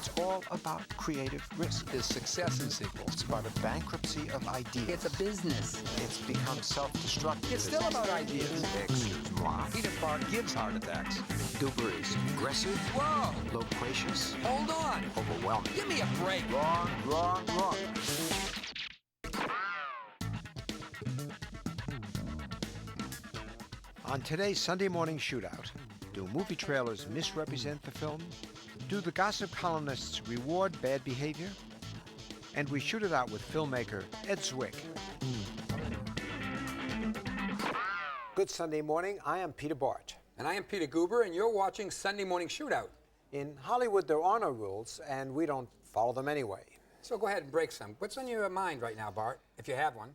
It's all about creative risk. There's success in sequels. It's about a bankruptcy of ideas. It's a business. It's become self-destructive. It's still about ideas. Excuse-moi. Peter Park gives heart attacks. Goober is aggressive. Whoa! Loquacious. Hold on. Overwhelming. Give me a break. Wrong, wrong, wrong. On today's Sunday morning shootout, do movie trailers misrepresent the film? Do the gossip columnists reward bad behavior? And we shoot it out with filmmaker Ed Zwick. Good Sunday morning. I am Peter Bart. And I am Peter Goober, and you're watching Sunday Morning Shootout. In Hollywood, there are no rules, and we don't follow them anyway. So go ahead and break some. What's on your mind right now, Bart, if you have one?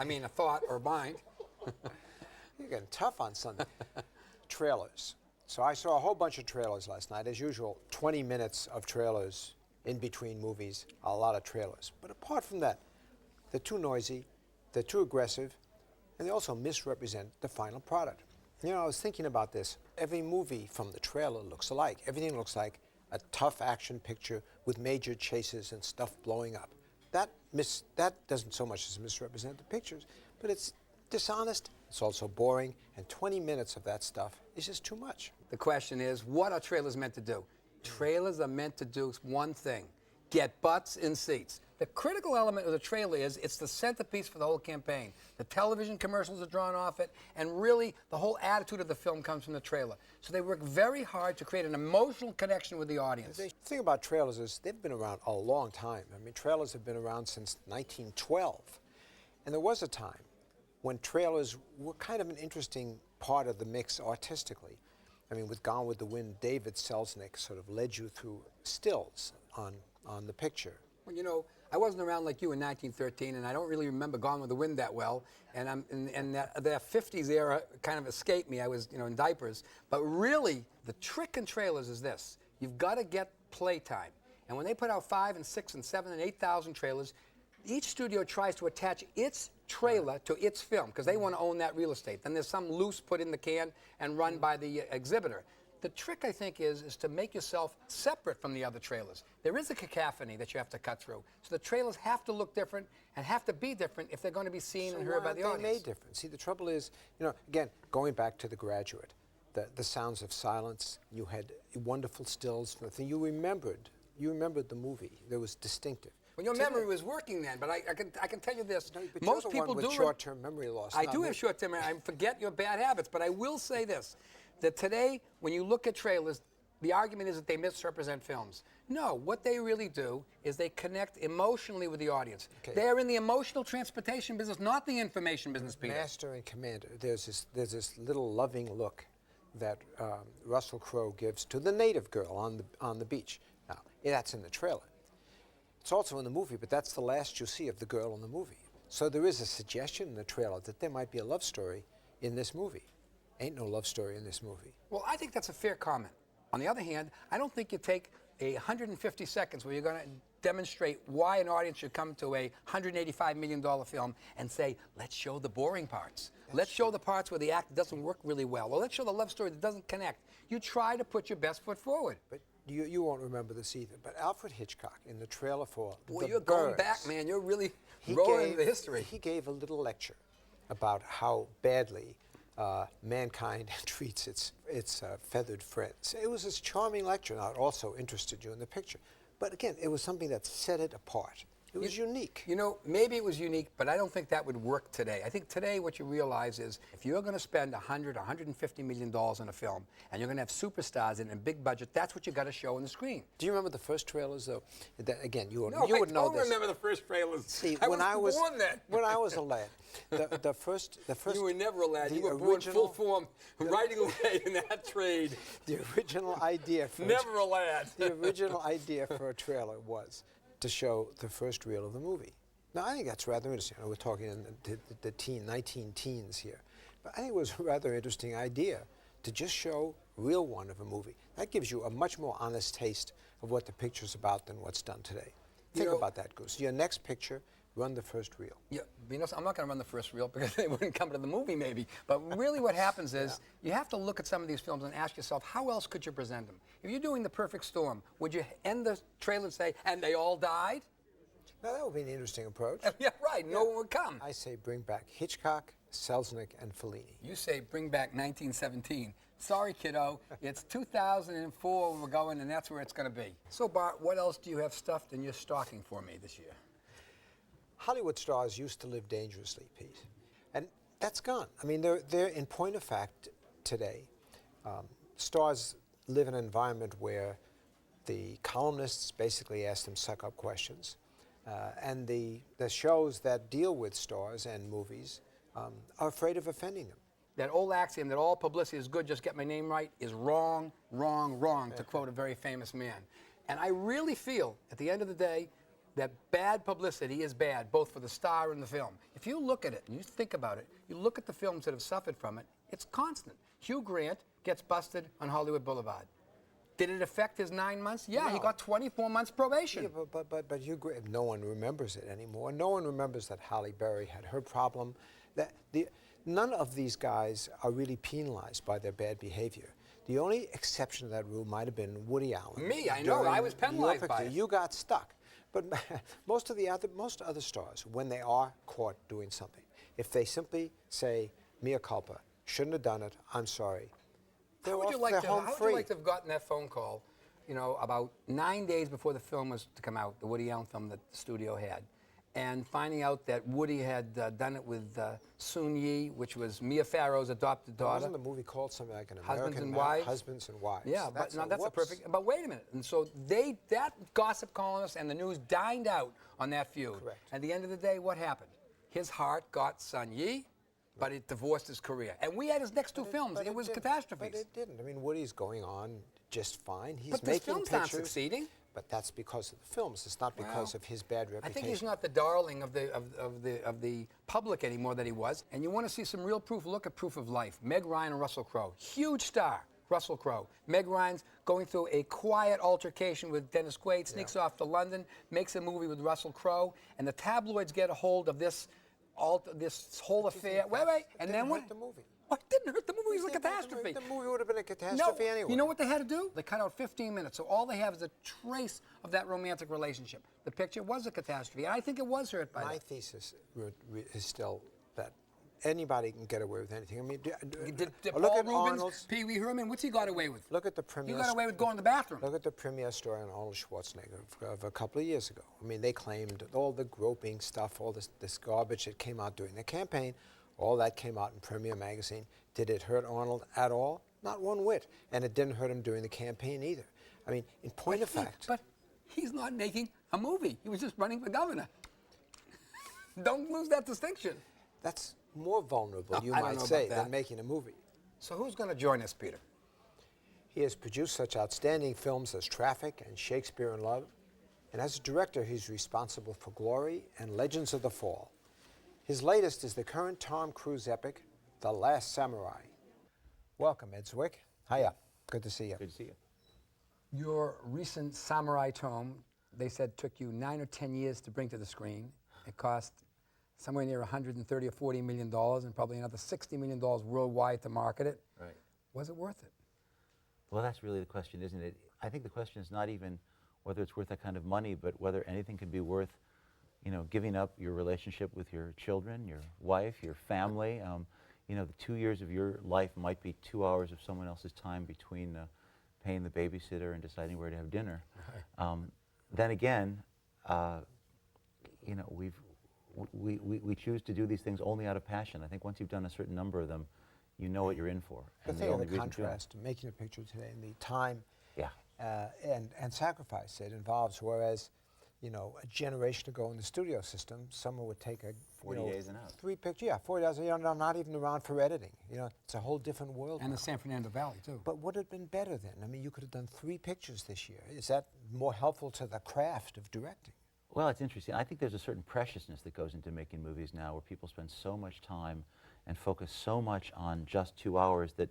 I mean, a thought or mind. You're getting tough on Sunday. Trailers. So I saw a whole bunch of trailers last night. As usual, 20 minutes of trailers in between movies, a lot of trailers. But apart from that, they're too noisy, they're too aggressive, and they also misrepresent the final product. You know, I was thinking about this. Every movie from the trailer looks alike. Everything looks like a tough action picture with major chases and stuff blowing up. That doesn't so much as misrepresent the pictures, but it's dishonest, it's also boring, and 20 minutes of that stuff is just too much. The question is, what are trailers meant to do? Trailers are meant to do one thing: get butts in seats. The critical element of the trailer is it's the centerpiece for the whole campaign. The television commercials are drawn off it, and really the whole attitude of the film comes from the trailer. So they work very hard to create an emotional connection with the audience. The thing about trailers is they've been around a long time. I mean, trailers have been around since 1912. And there was a time when trailers were kind of an interesting part of the mix artistically. I mean, with Gone with the Wind, David Selznick sort of led you through stills on the picture. Well, you know, I wasn't around like you in 1913, and I don't really remember Gone with the Wind that well. And the 50s era kind of escaped me. I was, you know, in diapers. But really, the trick in trailers is this: you've got to get playtime. And when they put out 5 and 6 and 7 and 8,000 trailers, each studio tries to attach its trailer to its film because they want to own that real estate. Then there's some loose put in the can and run by the exhibitor. The trick, I think, is to make yourself separate from the other trailers. There is a cacophony that you have to cut through. So the trailers have to look different and have to be different if they're going to be seen and heard by the audience. They made different. See, the trouble is, you know, again, going back to The Graduate, the sounds of silence, you had wonderful stills from the thing. You remembered the movie. It was distinctive. Well, your memory was working then, but I can tell you this. No, but most you're the people one with short-term memory loss. I do have short-term memory. I forget your bad habits, but I will say this, that today, when you look at trailers, the argument is that they misrepresent films. No, what they really do is they connect emotionally with the audience. Okay. They're in the emotional transportation business, not the information business, Peter. Master and Commander, there's this little loving look that Russell Crowe gives to the native girl on the beach. Now, that's in the trailer. It's also in the movie, but that's the last you see of the girl in the movie. So there is a suggestion in the trailer that there might be a love story in this movie. Ain't no love story in this movie. Well, I think that's a fair comment. On the other hand, I don't think you take 150 seconds where you're going to demonstrate why an audience should come to a $185 million film and say, let's show the boring parts. Let's show the parts where the act doesn't work really well. Or let's show the love story that doesn't connect. You try to put your best foot forward. But you won't remember this either, but Alfred Hitchcock in the trailer for Boy, you're going back, man. You're really rolling into history. He gave a little lecture about how badly mankind treats its feathered friends. It was this charming lecture. Now, it also interested you in the picture. But again, it was something that set it apart. It was unique. You know, maybe it was unique, but I don't think that would work today. I think today what you realize is if you're going to spend $100, $150 million on a film, and you're going to have superstars in a big budget, that's what you got to show on the screen. Do you remember the first trailers, though? Again, you would know this. No, I don't remember the first trailers. See, I was born then. When I was a lad, the first. You were never a lad. You were born full form, riding away in that trade. The original idea for never a lad. The original idea for a trailer was to show the first reel of the movie. Now, I think that's rather interesting. We're talking in the 19 teens here. But I think it was a rather interesting idea to just show reel one of a movie. That gives you a much more honest taste of what the picture's about than what's done today. Think about that, Goose. Your next picture, run the first reel. Yeah, you know, I'm not going to run the first reel because they wouldn't come to the movie maybe. But really what happens is you have to look at some of these films and ask yourself, how else could you present them? If you're doing The Perfect Storm, would you end the trailer and say, and they all died? Now, that would be an interesting approach. Yeah, right. No one would come. I say bring back Hitchcock, Selznick, and Fellini. You say bring back 1917. Sorry, kiddo. It's 2004 where we're going, and that's where it's going to be. So, Bart, what else do you have stuffed in your stocking for me this year? Hollywood stars used to live dangerously, Pete. And that's gone. I mean, they're in point of fact today. Stars live in an environment where the columnists basically ask them suck-up questions. And the shows that deal with stars and movies are afraid of offending them. That old axiom that all publicity is good, just get my name right, is wrong, wrong, wrong, to quote a very famous man. And I really feel, at the end of the day, that bad publicity is bad, both for the star and the film. If you look at it and you think about it, you look at the films that have suffered from it, it's constant. Hugh Grant gets busted on Hollywood Boulevard. Did it affect his 9 months? Yeah, No. he got 24 months probation. Yeah, but Hugh Grant, no one remembers it anymore. No one remembers that Halle Berry had her problem. None of these guys are really penalized by their bad behavior. The only exception to that rule might have been Woody Allen. Me, I know, I was penalized by it. You got stuck. But most other stars, when they are caught doing something, if they simply say, mea culpa, shouldn't have done it, I'm sorry, How would you like to have gotten that phone call, you know, about 9 days before the film was to come out, the Woody Allen film that the studio had, and finding out that Woody had done it with Soon Yi, which was Mia Farrow's adopted daughter. Wasn't the movie called something like an Husbands American and Wives? Husbands and Wives. Yeah, but now that's a perfect. But wait a minute. And so that gossip columnist and the news dined out on that feud. Correct. At the end of the day, what happened? His heart got Sun Yi, but it divorced his career. And we had his next two films. It was catastrophes. But it didn't. I mean, Woody's going on just fine. He's But this making film's pictures. not succeeding. But that's because of the films. It's not because of his bad reputation. I think he's not the darling of the public anymore that he was. And you want to see some real proof? Look at Proof of Life. Meg Ryan and Russell Crowe, huge star. Russell Crowe. Meg Ryan's going through a quiet altercation with Dennis Quaid, sneaks off to London, makes a movie with Russell Crowe, and the tabloids get a hold of this whole affair. Wait, and then what? The movie. What didn't hurt the movie? It was a catastrophe. The movie would have been a catastrophe anyway. You know what they had to do? They cut out 15 minutes, so all they have is a trace of that romantic relationship. The picture was a catastrophe, and I think it was hurt by My that. thesis is still that anybody can get away with anything. I mean, Did look Paul at Rubens, Arnold's. Pee Wee Herman, what's he got away with? Look at the He premiere. got away with going to the bathroom. Look at the premiere story on Arnold Schwarzenegger of a couple of years ago. I mean, they claimed all the groping stuff, all this garbage that came out during the campaign, all that came out in Premiere magazine. Did it hurt Arnold at all? Not one whit. And it didn't hurt him during the campaign either. I mean, in point of fact. But he's not making a movie. He was just running for governor. Don't lose that distinction. That's more vulnerable, you I don't might know say, about that. than making a movie. So who's going to join us, Peter? He has produced such outstanding films as Traffic and Shakespeare in Love. And as a director, he's responsible for Glory and Legends of the Fall. His latest is the current Tom Cruise epic, The Last Samurai. Welcome, Ed Zwick. Hiya. Good to see you. Good to see you. Your recent Samurai tome, they said, took you 9 or 10 years to bring to the screen. It cost somewhere near $130 or $40 million and probably another $60 million worldwide to market it. Right. Was it worth it? Well, that's really the question, isn't it? I think the question is not even whether it's worth that kind of money, but whether anything can be worth, you know, giving up your relationship with your children, your wife, your family. You know, the 2 years of your life might be 2 hours of someone else's time between paying the babysitter and deciding where to have dinner. Right. Then again, you know, we choose to do these things only out of passion. I think once you've done a certain number of them, you know what you're in for. The And thing of only the reason to do it- contrast, making a picture today, and the time Yeah. and sacrifice it involves, whereas, you know, a generation ago in the studio system, someone would take a 40 days and out. 3 pictures, 40 days, you know, not even around for editing. You know, it's a whole different world And now. the San Fernando Valley, too. But would it have been better then? I mean, you could have done 3 pictures this year. Is that more helpful to the craft of directing? Well, it's interesting. I think there's a certain preciousness that goes into making movies now where people spend so much time and focus so much on just 2 hours that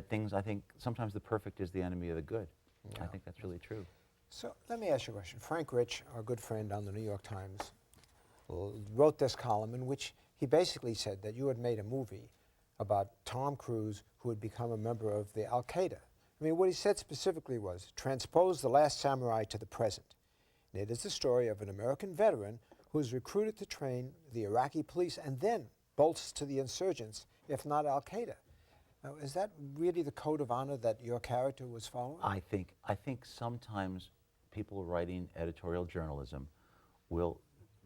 things, I think, sometimes the perfect is the enemy of the good. Yeah. I think that's really true. So let me ask you a question. Frank Rich, our good friend on the New York Times, wrote this column in which he basically said that you had made a movie about Tom Cruise who had become a member of the Al-Qaeda. I mean, what he said specifically was, transpose The Last Samurai to the present. And it is the story of an American veteran who is recruited to train the Iraqi police and then bolts to the insurgents, if not Al-Qaeda. Now, is that really the code of honor that your character was following? I think sometimes people writing editorial journalism will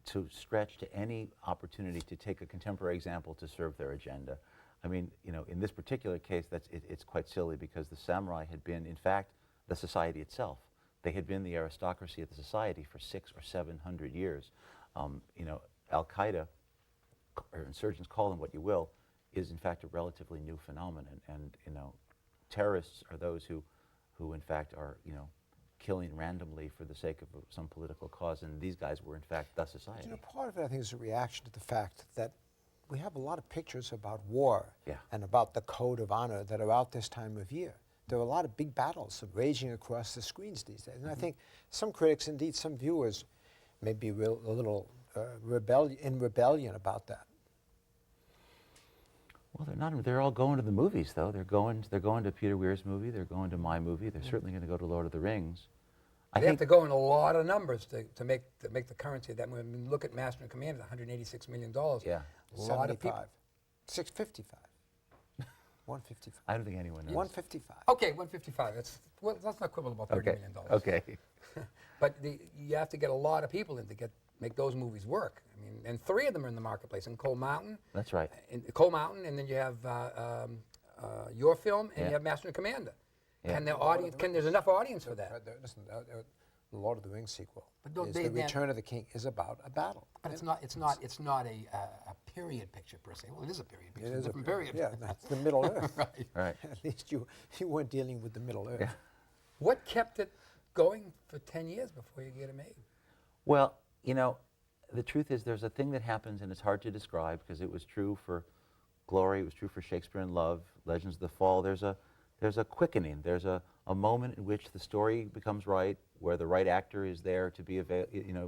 to stretch to any opportunity to take a contemporary example to serve their agenda. I mean, you know, in this particular case, it's quite silly because the samurai had been, in fact, the society itself. They had been the aristocracy of the society for 600 or 700 years. You know, Al-Qaeda, or insurgents, call them what you will, is in fact a relatively new phenomenon. And you know, terrorists are those who in fact are, you know, killing randomly for the sake of some political cause, and these guys were in fact the society. You know, part of it, I think, is a reaction to the fact that we have a lot of pictures about war and about the code of honor that are out this time of year. There are a lot of big battles raging across the screens these days, and I think some critics, indeed some viewers, may be a little in rebellion about that. Well, they're not. They're all going to the movies, though. They're going to Peter Weir's movie. They're going to my movie. They're certainly going to go to Lord of the Rings. They have to go in a lot of numbers to make the currency of that movie. I mean, look at Master and Commander, $186 million. Yeah. A lot of people. 655. 155. I don't think anyone knows. 155. Okay, 155. Let's not quibble about $30 million. Okay. But you have to get a lot of people in to make those movies work. I mean, and 3 of them are in the marketplace. In Coal Mountain. That's right. In Coal Mountain, and then you have your film, and you have Master and Commander. Yeah. There's enough audience for that? Listen, the Lord of the Rings sequel, The Return of the King, is about a battle. But it's not a period picture per se. Well, it is a period picture. It is a different period. Yeah, that's the Middle Earth. Right. At least you weren't dealing with the Middle Earth. Yeah. What kept it going for 10 years before you get it made? Well, you know, the truth is there's a thing that happens, and it's hard to describe because it was true for Glory, it was true for Shakespeare in Love, Legends of the Fall. There's a quickening. There's a moment in which the story becomes right, where the right actor is there to be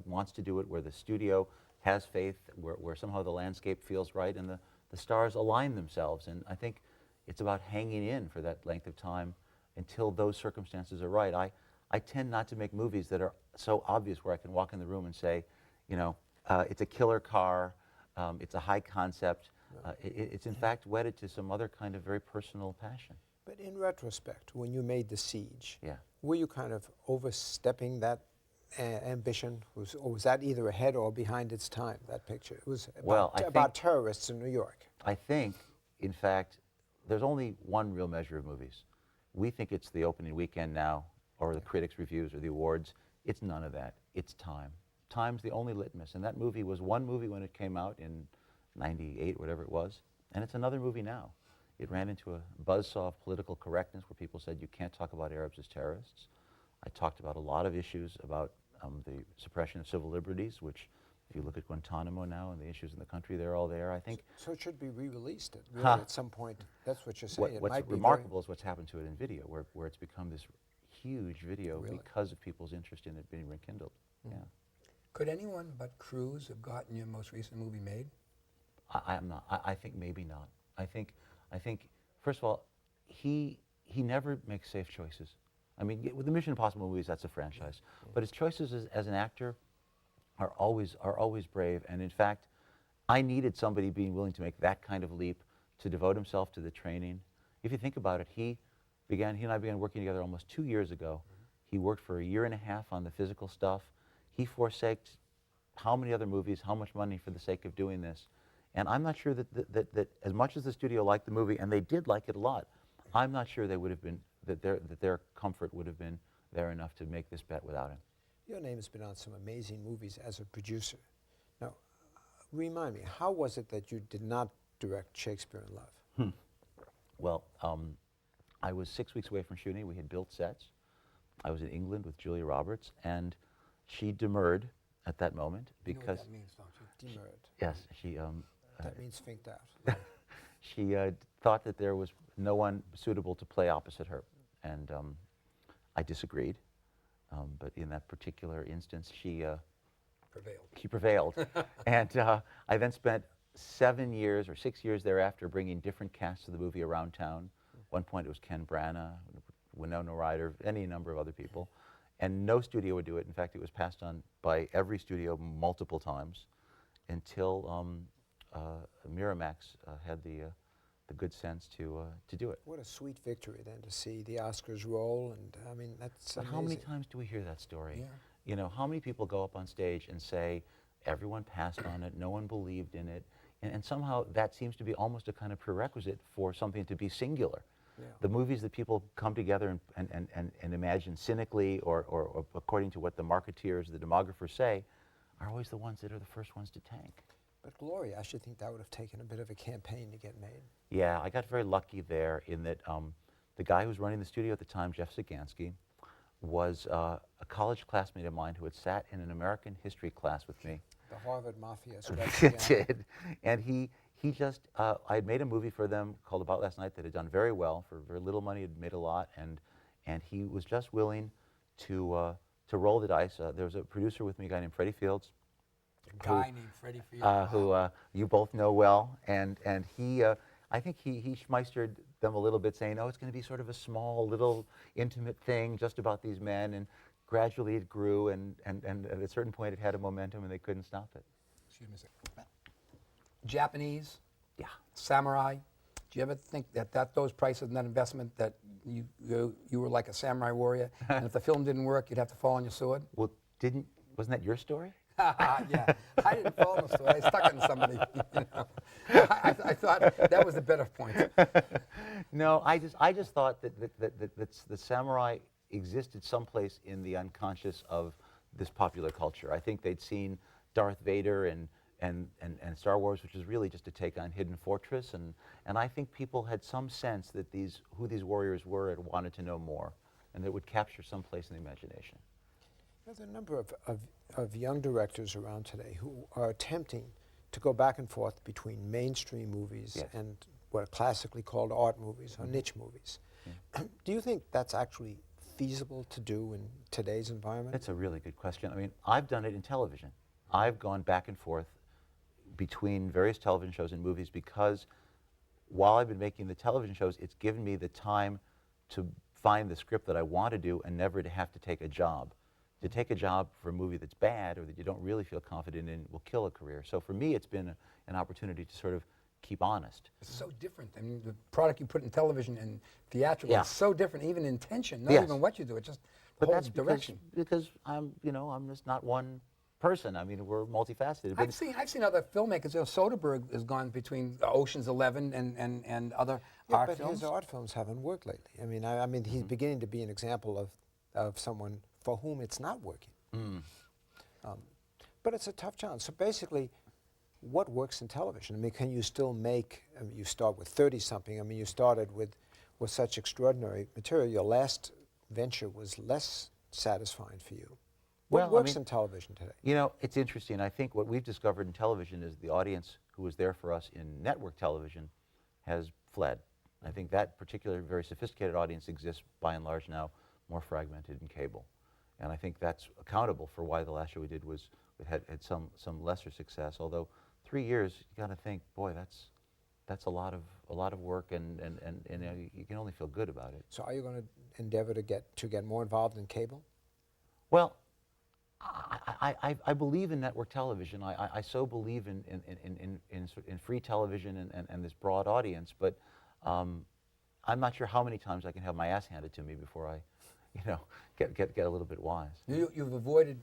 wants to do it, where the studio has faith, where somehow the landscape feels right, and the stars align themselves. And I think it's about hanging in for that length of time until those circumstances are right. I tend not to make movies that are so obvious where I can walk in the room and say, you know, it's a killer car, it's a high concept. It's in fact wedded to some other kind of very personal passion. But in retrospect, when you made The Siege, Yeah. were you kind of overstepping that ambition? Or was that either ahead or behind its time, that picture? It was about terrorists in New York. I think, in fact, there's only one real measure of movies. We think it's the opening weekend now, or the critics' reviews, or the awards. It's none of that. It's time. Time's the only litmus. And that movie was one movie when it came out in '98, whatever it was, and it's another movie now. It ran into a buzzsaw of political correctness where people said you can't talk about Arabs as terrorists. I talked about a lot of issues about the suppression of civil liberties, which, if you look at Guantanamo now and the issues in the country, they're all there. I think. So it should be re-released at some point. That's what you're saying. What's remarkable is what's happened to it in video, where it's become this huge video because of people's interest in it being rekindled. Yeah. Could anyone but Cruise have gotten your most recent movie made? I'm not. I think maybe not. I think, first of all, he never makes safe choices. I mean, with the Mission Impossible movies, that's a franchise. But his choices as an actor are always brave. And in fact, I needed somebody being willing to make that kind of leap, to devote himself to the training. If you think about it, he and I began working together almost 2 years ago. He worked for 1.5 years on the physical stuff. He forsaked how many other movies, how much money for the sake of doing this. And I'm not sure that as much as the studio liked the movie, and they did like it a lot, I'm not sure they would have been, that their comfort would have been there enough to make this bet without him. Your name has been on some amazing movies as a producer. Now, remind me, how was it that you did not direct Shakespeare in Love? Well, I was 6 weeks away from shooting. We had built sets. I was in England with Julia Roberts, and she demurred at that moment because. You know what that means, don't you? Demurred. Yes, she. That means finked out. She thought that there was no one suitable to play opposite her, and I disagreed. But in that particular instance, she prevailed. She prevailed. And I then spent 7 years or 6 years thereafter bringing different casts of the movie around town. At one point it was Ken Branagh, Winona Ryder, any number of other people. And no studio would do it. In fact, it was passed on by every studio multiple times until Miramax had the good sense to do it. What a sweet victory then to see the Oscars roll, and I mean that's But amazing. how many times do we hear that story? Yeah. You know, how many people go up on stage and say, everyone passed on it, no one believed in it, and somehow that seems to be almost a kind of prerequisite for something to be singular. Yeah. The movies that people come together and imagine cynically or according to what the marketeers, the demographers say, are always the ones that are the first ones to tank. But Gloria, I should think that would have taken a bit of a campaign to get made. Yeah, I got very lucky there in that the guy who was running the studio at the time, Jeff Zagansky, was a college classmate of mine who had sat in an American history class with me. The Harvard Mafia scratched down. Did. And he just, I had made a movie for them called About Last Night that had done very well. For very little money, it made a lot. And he was just willing to roll the dice. There was a producer with me, a guy named Freddie Fields. A guy named Freddie Fields. Who you both know well. And he, I think he schmeistered them a little bit, saying, oh, it's going to be sort of a small, little, intimate thing just about these men. And gradually it grew, and at a certain point it had a momentum, and they couldn't stop it. Excuse me a second. Japanese, Yeah. samurai. Do you ever think that those prices and that investment, that you were like a samurai warrior, and if the film didn't work, you'd have to fall on your sword? Well, wasn't that your story? Yeah, I didn't fall on the sword. I stuck it in somebody. You know? I thought that was the better point. No, I just thought that the samurai existed someplace in the unconscious of this popular culture. I think they'd seen Darth Vader and Star Wars, which is really just a take on Hidden Fortress, and I think people had some sense that who these warriors were and wanted to know more, and that would capture some place in the imagination. There's a number of young directors around today who are attempting to go back and forth between mainstream movies Yes. and what are classically called art movies or niche movies. Yeah. Do you think that's actually feasible to do in today's environment? That's a really good question. I mean, I've done it in television. I've gone back and forth between various television shows and movies because while I've been making the television shows, it's given me the time to find the script that I want to do and never to have to take a job. To take a job for a movie that's bad or that you don't really feel confident in will kill a career. So for me, it's been an opportunity to sort of keep honest. It's so different. I mean, the product you put in television and theatrical Yeah. is so different, even intention, not Yes. even what you do, it's just the But whole that's direction. because I'm just not one person. I mean, we're multifaceted. I've seen other filmmakers. You know, Soderbergh has gone between Ocean's 11 and other art but films. his art films haven't worked lately. I mean, I mean, he's beginning to be an example of someone for whom it's not working. But it's a tough challenge. So basically, what works in television? I mean, can you still make? I mean, you start with 30-something. I mean, you started with such extraordinary material. Your last venture was less satisfying for you. What Well, I works mean, in television today? You know, it's interesting. I think what we've discovered in television is the audience who was there for us in network television has fled. I think that particular very sophisticated audience exists by and large now more fragmented in cable. And I think that's accountable for why the last show we did had some lesser success. Although 3 years, you got to think, boy, that's a lot of work, and you can only feel good about it. So are you going to endeavor to get more involved in cable? Well, I believe in network television. I so believe in free television and this broad audience, but I'm not sure how many times I can have my ass handed to me before I, get a little bit wise. You've avoided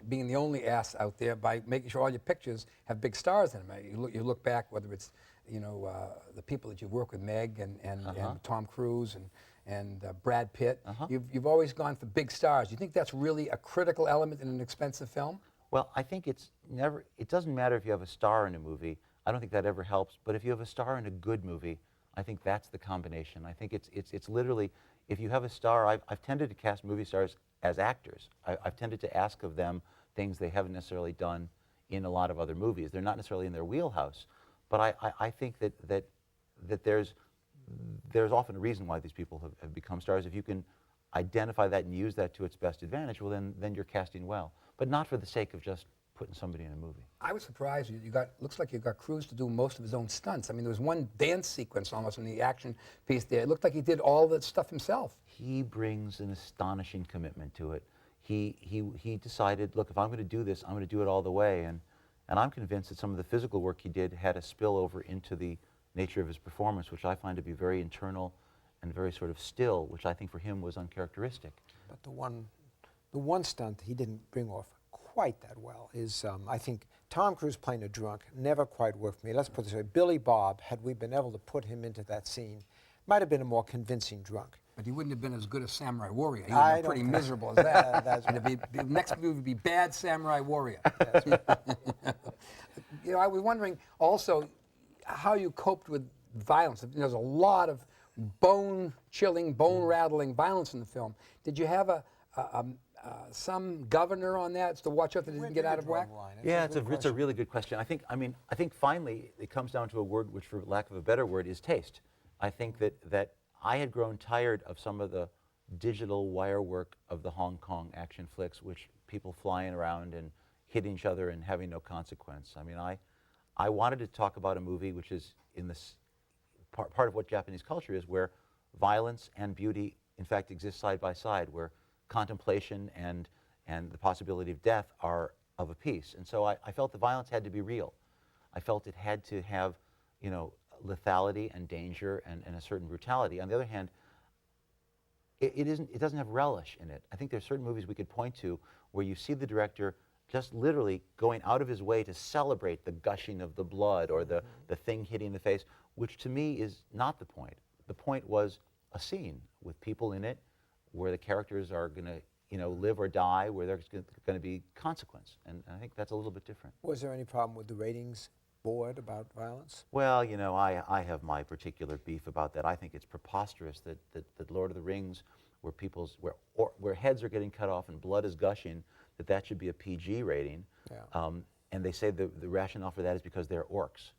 being the only ass out there by making sure all your pictures have big stars in them. You look back, whether it's the people that you work with, Meg and Tom Cruise and Brad Pitt. You've always gone for big stars. Do you think that's really a critical element in an expensive film? Well, I think it doesn't matter if you have a star in a movie. I don't think that ever helps. But if you have a star in a good movie, I think that's the combination. I think it's literally, if you have a star, I've tended to cast movie stars as actors. I've tended to ask of them things they haven't necessarily done in a lot of other movies. They're not necessarily in their wheelhouse. But I think that there's often a reason why these people have become stars. If you can identify that and use that to its best advantage, well, then you're casting well. But not for the sake of just putting somebody in a movie. I was surprised. Looks like you got Cruise to do most of his own stunts. I mean, there was one dance sequence almost in the action piece there. It looked like he did all that stuff himself. He brings an astonishing commitment to it. He decided, look, if I'm going to do this, I'm going to do it all the way. And I'm convinced that some of the physical work he did had a spillover into the nature of his performance, which I find to be very internal and very sort of still, which I think for him was uncharacteristic. But the one stunt he didn't bring off quite that well is, I think, Tom Cruise playing a drunk never quite worked for me. Let's put it this way. Billy Bob, had we been able to put him into that scene, might have been a more convincing drunk. But he wouldn't have been as good as Samurai Warrior. He would I have been don't pretty think- miserable as that. That's And the next movie would be Bad Samurai Warrior. You know, I was wondering also how you coped with violence. There's a lot of bone-chilling, bone-rattling violence in the film. Did you have some governor on that to watch out that it didn't get out of whack? Yeah, it's a really good question. I think finally it comes down to a word which, for lack of a better word, is taste. I think that I had grown tired of some of the digital wire work of the Hong Kong action flicks, which people flying around and hitting each other and having no consequence. I mean, I wanted to talk about a movie which is in this part of what Japanese culture is, where violence and beauty, in fact, exist side by side, where contemplation and the possibility of death are of a piece. And so I felt the violence had to be real. I felt it had to have, you know, lethality and danger and a certain brutality. On the other hand, it doesn't have relish in it. I think there's certain movies we could point to where you see the director just literally going out of his way to celebrate the gushing of the blood or the thing hitting the face, which to me is not the point. The point was a scene with people in it where the characters are going to, you know, live or die, where there's going to be consequence. And I think that's a little bit different. Was there any problem with the ratings board about violence? Well, you know, I have my particular beef about that. I think it's preposterous that Lord of the Rings, where heads are getting cut off and blood is gushing, that should be a PG rating. Yeah. And they say the rationale for that is because they're orcs.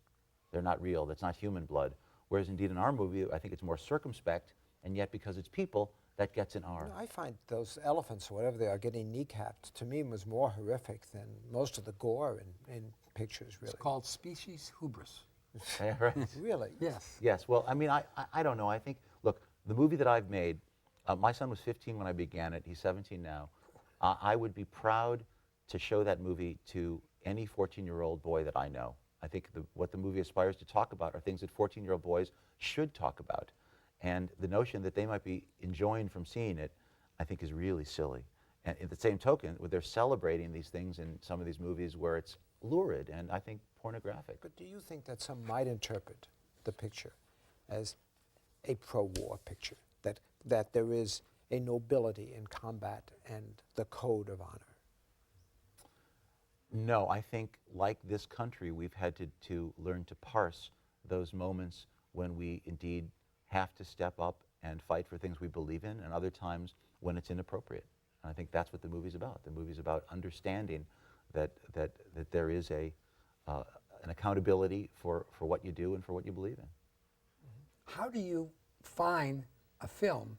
They're not real. That's not human blood. Whereas indeed in our movie, I think it's more circumspect, and yet because it's people, that gets an R. You know, I find those elephants, or whatever they are, getting kneecapped, to me was more horrific than most of the gore in pictures, really. It's called species hubris. Yeah, right. Really? Yes. Yes, well, I mean, I don't know. I think, look, the movie that I've made, my son was 15 when I began it. He's 17 now. I would be proud to show that movie to any 14-year-old boy that I know. I think what the movie aspires to talk about are things that 14-year-old boys should talk about. And the notion that they might be enjoying from seeing it, I think is really silly. And at the same token, they're celebrating these things in some of these movies where it's lurid and I think pornographic. But do you think that some might interpret the picture as a pro-war picture, that there is a nobility in combat and the code of honor? No, I think like this country, we've had to learn to parse those moments when we indeed have to step up and fight for things we believe in, and other times when it's inappropriate. And I think that's what the movie's about. The movie's about understanding that there is an accountability for what you do and for what you believe in. How do you find a film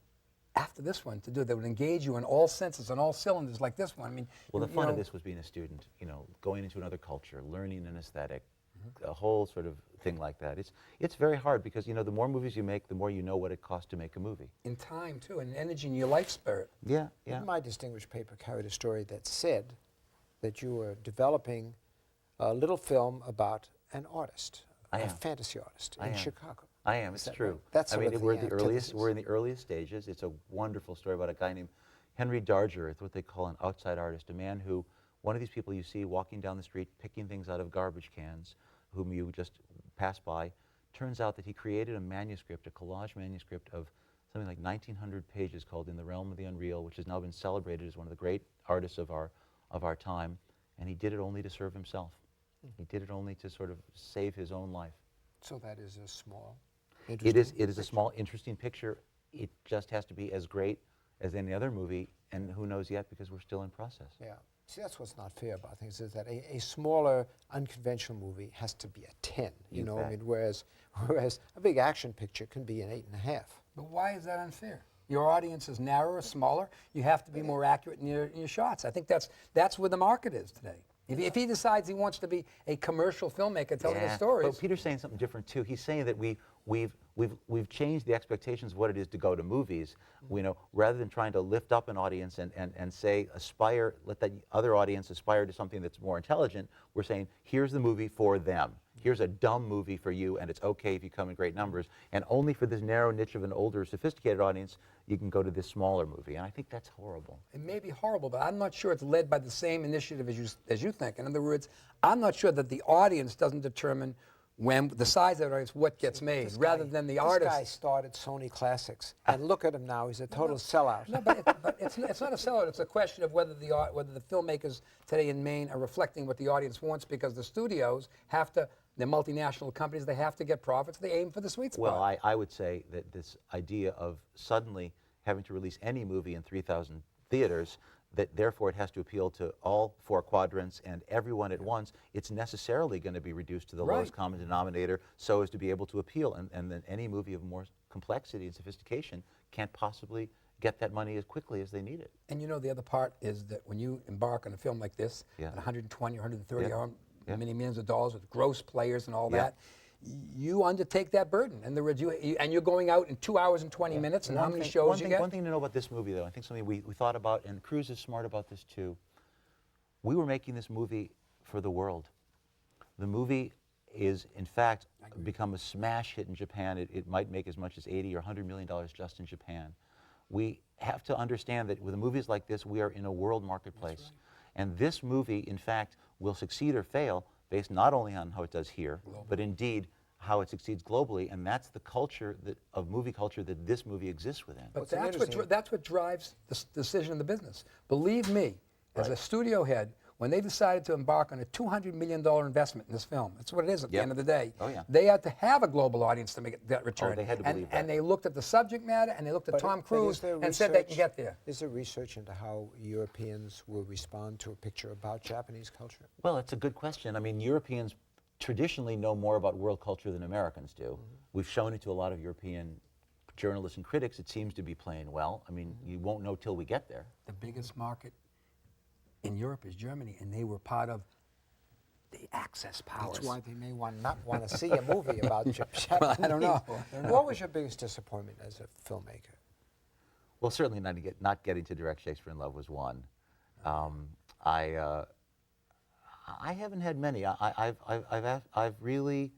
after this one to do that would engage you in all senses, on all cylinders like this one? I mean, well, the fun of this was being a student, you know, going into another culture, learning an aesthetic, a whole sort of thing like that. It's very hard because, you know, the more movies you make, the more you know what it costs to make a movie. in time, too, and energy in your life spirit. Yeah, yeah. My distinguished paper carried a story that said that you were developing a little film about an artist, I a am. fantasy artist I in am. Chicago. I am. Is It's that true. right? That's I sort mean, of we're the in the earliest. antithesis. We're in the earliest stages. It's a wonderful story about a guy named Henry Darger. It's what they call an outside artist, a man who, one of these people you see walking down the street, picking things out of garbage cans, whom you just pass by. Turns out that he created a manuscript, a collage manuscript of something like 1,900 pages called "In the Realm of the Unreal," which has now been celebrated as one of the great artists of our time. And he did it only to serve himself. He did it only to sort of save his own life. So that is a small, It interesting is a small, interesting picture. It just has to be as great as any other movie, and who knows yet because we're still in process. Yeah. See, that's what's not fair about things, is that a smaller, unconventional movie has to be a 10, you know, I bet. mean, whereas a big action picture can be an 8.5. But why is that unfair? Your audience is narrower, smaller. You have to be more accurate in your shots. I think that's where the market is today. If he decides he wants to be a commercial filmmaker telling his stories. But Peter's saying something different too. He's saying that we've changed the expectations of what it is to go to movies. Rather than trying to lift up an audience and say aspire, let that other audience aspire to something that's more intelligent. We're saying here's the movie for them. Here's a dumb movie for you, and it's okay if you come in great numbers. And only for this narrow niche of an older, sophisticated audience, you can go to this smaller movie. And I think that's horrible. It may be horrible, but I'm not sure it's led by the same initiative as you think. In other words, I'm not sure that the audience doesn't determine when the size of the audience, what gets made, rather than the artist. This guy started Sony Classics, and look at him now. He's a total sellout. No, but it's not a sellout. It's a question of whether the filmmakers today in Maine are reflecting what the audience wants, because the studios have to. They're multinational companies. They have to get profits. They aim for the sweet spot. Well, I would say that this idea of suddenly having to release any movie in 3,000 theaters, that therefore it has to appeal to all 4 quadrants and everyone at once, it's necessarily going to be reduced to the lowest common denominator so as to be able to appeal. And then any movie of more complexity and sophistication can't possibly get that money as quickly as they need it. And the other part is that when you embark on a film like this, at 120 or 130 or many millions of dollars with gross players and all that, you undertake that burden. And you're going out in 2 hours and 20 minutes, and how many shows you get? One thing to know about this movie, though, I think something we thought about, and Cruz is smart about this too. We were making this movie for the world. The movie is, in fact, become a smash hit in Japan. It might make as much as $80 or $100 million just in Japan. We have to understand that with movies like this, we are in a world marketplace. And this movie, in fact, will succeed or fail based not only on how it does here, but indeed how it succeeds globally, and that's the culture of movie culture that this movie exists within. But that's what drives the decision of the business. Believe me, as a studio head, when they decided to embark on a $200 million investment in this film, that's what it is at the end of the day, they had to have a global audience to make that return. They had to believe that. And they looked at the subject matter, and they looked at Tom Cruise and said they can get there. Is there research into how Europeans will respond to a picture about Japanese culture? Well, it's a good question. I mean, Europeans traditionally know more about world culture than Americans do. We've shown it to a lot of European journalists and critics. It seems to be playing well. I mean, you won't know till we get there. The biggest market in Europe is Germany, and they were part of the Axis powers. That's why they may not want to see a movie about Japanese. Well, I don't know. What was your biggest disappointment as a filmmaker? Well, certainly not getting to direct Shakespeare in Love was one. I haven't had many. I've really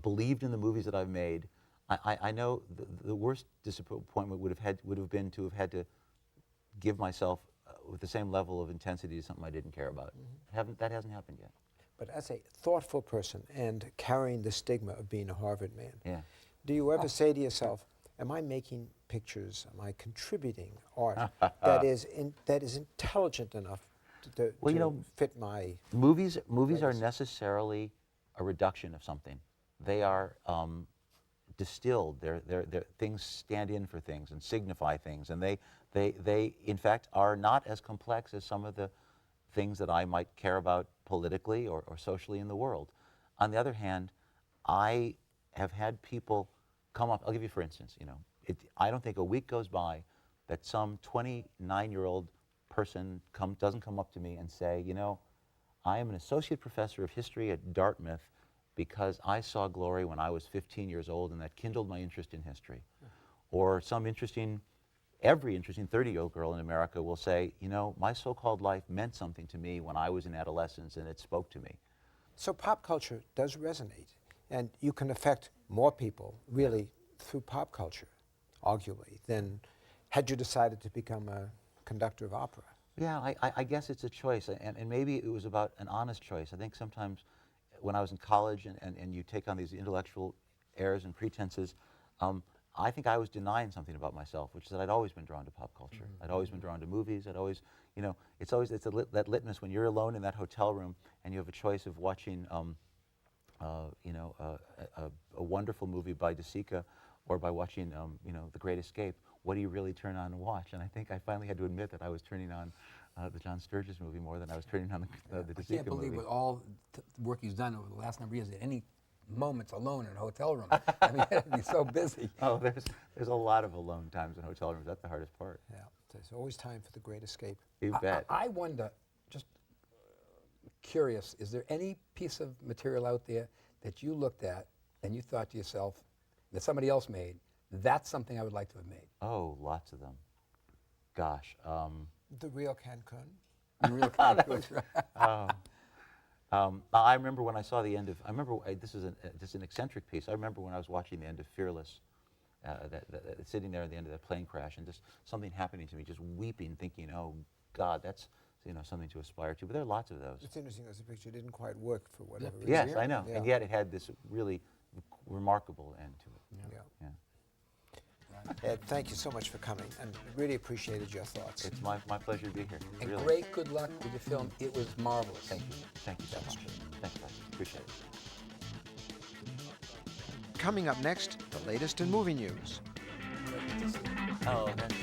believed in the movies that I've made. I know the worst disappointment would have been to have had to give myself with the same level of intensity to something I didn't care about. That hasn't happened yet. But as a thoughtful person and carrying the stigma of being a Harvard man, do you ever say to yourself, am I making pictures, am I contributing art that is intelligent enough to fit my... Movies are necessarily a reduction of something. They are distilled. They're things stand in for things and signify things, and they in fact are not as complex as some of the things that I might care about politically or socially in the world. On the other hand, I have had people come up. I'll give you for instance. I don't think a week goes by that some 29-year-old person doesn't come up to me and say, I am an associate professor of history at Dartmouth because I saw Glory when I was 15 years old, and that kindled my interest in history. Or every interesting 30-year-old girl in America will say, my so-called life meant something to me when I was in adolescence, and it spoke to me. So pop culture does resonate, and you can affect more people, really, through pop culture, arguably, than had you decided to become a conductor of opera. Yeah, I guess it's a choice, and maybe it was about an honest choice. I think sometimes when I was in college and you take on these intellectual airs and pretenses, I think I was denying something about myself, which is that I'd always been drawn to pop culture. I'd always been drawn to movies. I'd always, it's that litmus when you're alone in that hotel room and you have a choice of watching, a wonderful movie by De Sica or by watching, The Great Escape. What do you really turn on and watch? And I think I finally had to admit that I was turning on the John Sturges movie more than I was turning on the De Sica movie. I can't believe with all the work he's done over the last number of years, at any moments alone in a hotel room. I mean, he's so busy. Oh, there's a lot of alone times in hotel rooms. That's the hardest part. Yeah, there's always time for The Great Escape. You bet. I wonder, just curious, is there any piece of material out there that you looked at and you thought to yourself, that somebody else made, that's something I would like to have made? Oh, lots of them. Gosh. The real Cancun. The real Cancun, right? I remember when I saw the end of, this is just an eccentric piece. I remember when I was watching the end of Fearless, sitting there at the end of that plane crash, and just something happening to me, just weeping, thinking, oh God, that's something to aspire to. But there are lots of those. It's interesting as the picture didn't quite work for whatever reason. Yes, I know. Yeah. And yet it had this really remarkable end to it. Yeah. Yeah. Ed, thank you so much for coming, and really appreciated your thoughts. It's my pleasure to be here. And really. great good luck with your film. It was marvelous. Thank you. Thank you so much. Thanks, guys. Appreciate it. Coming up next, the latest in movie news. Oh, that's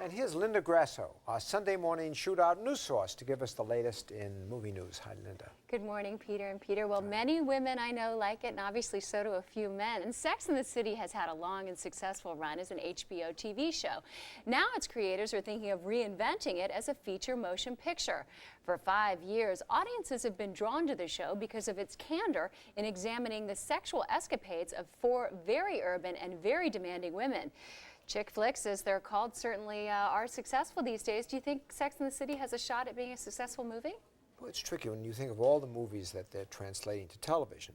And here's Linda Grasso, our Sunday morning Shootout news source, to give us the latest in movie news. Hi, Linda. Good morning, Peter and Peter. Well, many women I know like it, and obviously so do a few men. And Sex and the City has had a long and successful run as an HBO TV show. Now its creators are thinking of reinventing it as a feature motion picture. For 5 years, audiences have been drawn to the show because of its candor in examining the sexual escapades of 4 very urban and very demanding women. Chick flicks, as they're called, certainly are successful these days. Do you think Sex and the City has a shot at being a successful movie? Well, it's tricky when you think of all the movies that they're translating to television.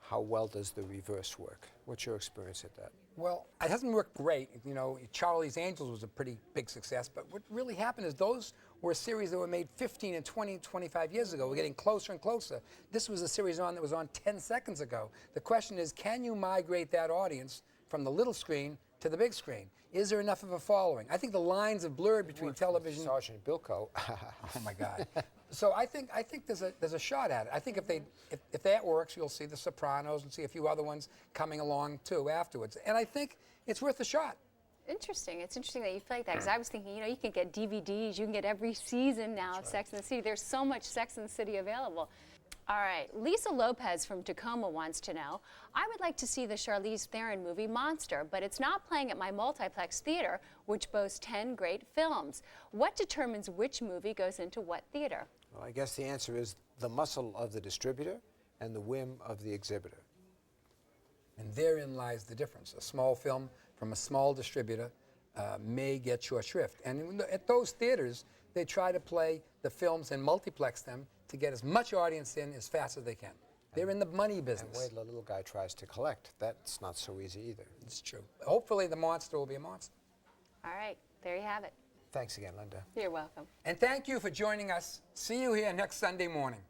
How well does the reverse work? What's your experience at that? Well, it hasn't worked great. You know, Charlie's Angels was a pretty big success, but what really happened is those were a series that were made 15 and 20, 25 years ago. We're getting closer and closer. This was a series that was on 10 seconds ago. The question is, can you migrate that audience from the little screen to the big screen? Is there enough of a following? I think the lines have blurred between television. Sergeant Bilko. Oh my God! So I think there's a shot at it. I think if that works, you'll see The Sopranos and see a few other ones coming along too afterwards. And I think it's worth a shot. Interesting. It's interesting that you feel like that, because I was thinking, you can get DVDs, you can get every season now of Sex and the City. There's so much Sex and the City available. All right, Lisa Lopez from Tacoma wants to know, I would like to see the Charlize Theron movie Monster, but it's not playing at my multiplex theater, which boasts 10 great films. What determines which movie goes into what theater? Well, I guess the answer is the muscle of the distributor and the whim of the exhibitor. And therein lies the difference. A small film from a small distributor may get short shrift. And at those theaters, they try to play the films and multiplex them to get as much audience in as fast as they can. They're in the money business. And wait till the little guy tries to collect. That's not so easy either. It's true. Hopefully the monster will be a monster. All right, there you have it. Thanks again, Linda. You're welcome. And thank you for joining us. See you here next Sunday morning.